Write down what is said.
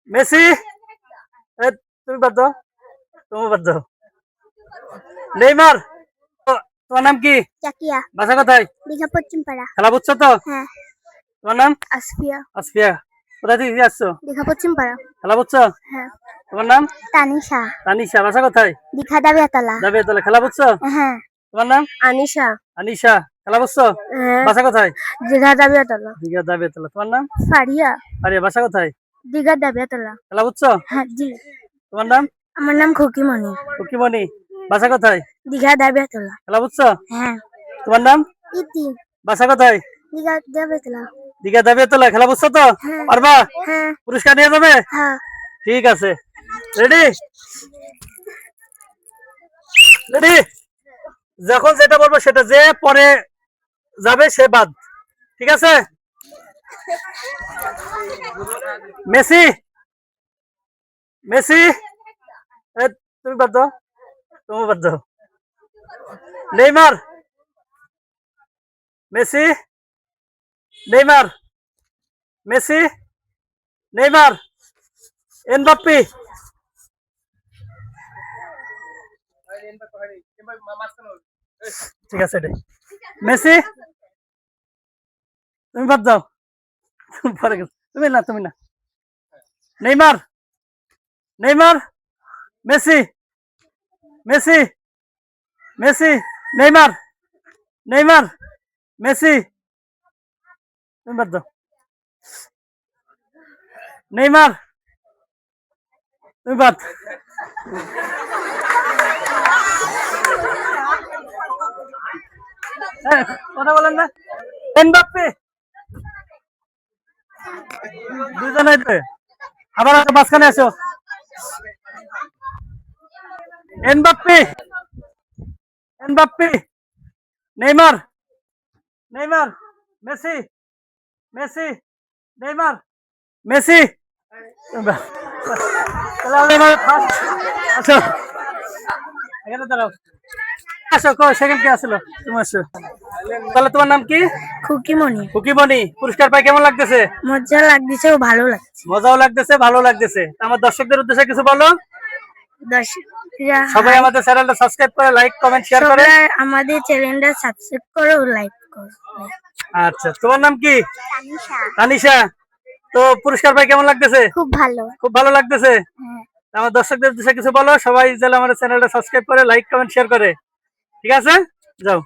Messi. তুমি বাদ দাও, তুমি বাদ দাও। নেইমার। তোমার নাম কি? জাকিয়া। বাসা কোথায়? দীঘা পশ্চিম পাড়া। খেলা বুঝছো তো? হ্যাঁ। তোমার নাম? আসফিয়া। আসফিয়া। কোথা থেকে আসছো? দীঘা পশ্চিম পাড়া। খেলা বুঝছো? হ্যাঁ। তোমার নাম? তানিশা। তানিশা। বাসা কোথায়? দীঘা দাবিয়াতলা। দাবিয়াতলা। খেলা বুঝছো? হ্যাঁ। তোমার নাম? আনিশা। আনিশা। খেলা বুঝছো? হ্যাঁ। বাসা কোথায়? দীঘা দাবিয়াতলা। দীঘা দাবিয়াতলা। তোমার নাম? ফারিয়া। আরে বাসা কোথায়? দীঘা দাবিয়াতলা। খেলা বুঝছো? হ্যাঁ জি। তোমার নাম? আমার নাম খুকিমণি। খুকিমণি। বাসা কোথায়? দীঘা দাবিয়াতলা। খেলা বুঝছো? হ্যাঁ। তোমার নাম? ইতি। বাসা কোথায়? দীঘা দাবিয়াতলা। দীঘা দাবিয়াতলা। খেলা বুঝছো তো? হ্যাঁ। পারবা? হ্যাঁ। পুরস্কার নিয়ে যাবে? হ্যাঁ। ঠিক আছে। রেডি? রেডি? যখন যেটা বলবো সেটা, যে পরে যাবে সে বাদ। ঠিক আছে? মেসি। মেসি। তুমি বাদ দাও, তুমি বাদ দাও। Neymar. Messi. Neymar. Messi. Neymar. Mbappe. ঠিক আছে রে। মেসি। তুমি বাদ দাও, পরে গেছো। তুমি না, তুমি না। Neymar. Neymar. Messi. Messi. Messi. Neymar. Neymar. Messi. তুমি বাদ দাও। নেইমার। তুমি বাদ। কথা বলেন না। এমবাপ্পে। দুজনে আবার আসো, মাঝখানে আসো। Mbappe. Mbappe. Neymar. Neymar. Messi. Messi. Neymar. Messi. আসো, এখানে দাঁড়াও। আসো, সেকেন্ড কে আসলো? তুমি আসো। তাহলে তোমার নাম কি? খুকিমণি। খুকিমণি। পুরস্কার পাই কেমন লাগতেছে? মজা লাগতেছে ও ভালো লাগছে। মজাও লাগতেছে, ভালো লাগতেছে। আমার দর্শকদের উদ্দেশ্যে কিছু বলো। সবাই আমাদের চ্যানেলটা সাবস্ক্রাইব করে, লাইক, কমেন্ট, শেয়ার করে। আমাদের চ্যানেলটা সাবস্ক্রাইব করো, লাইক করো। আচ্ছা, তোমার নাম কি? তানিশা। তানিশা। তো পুরস্কার পাই কেমন লাগতেছে? খুব ভালো। খুব ভালো লাগতেছে। হ্যাঁ। আমার দর্শকদের উদ্দেশ্যে কিছু বলো। সবাই যেন আমাদের চ্যানেলটা সাবস্ক্রাইব করে, লাইক, কমেন্ট, শেয়ার করে। ঠিক আছে, যাও।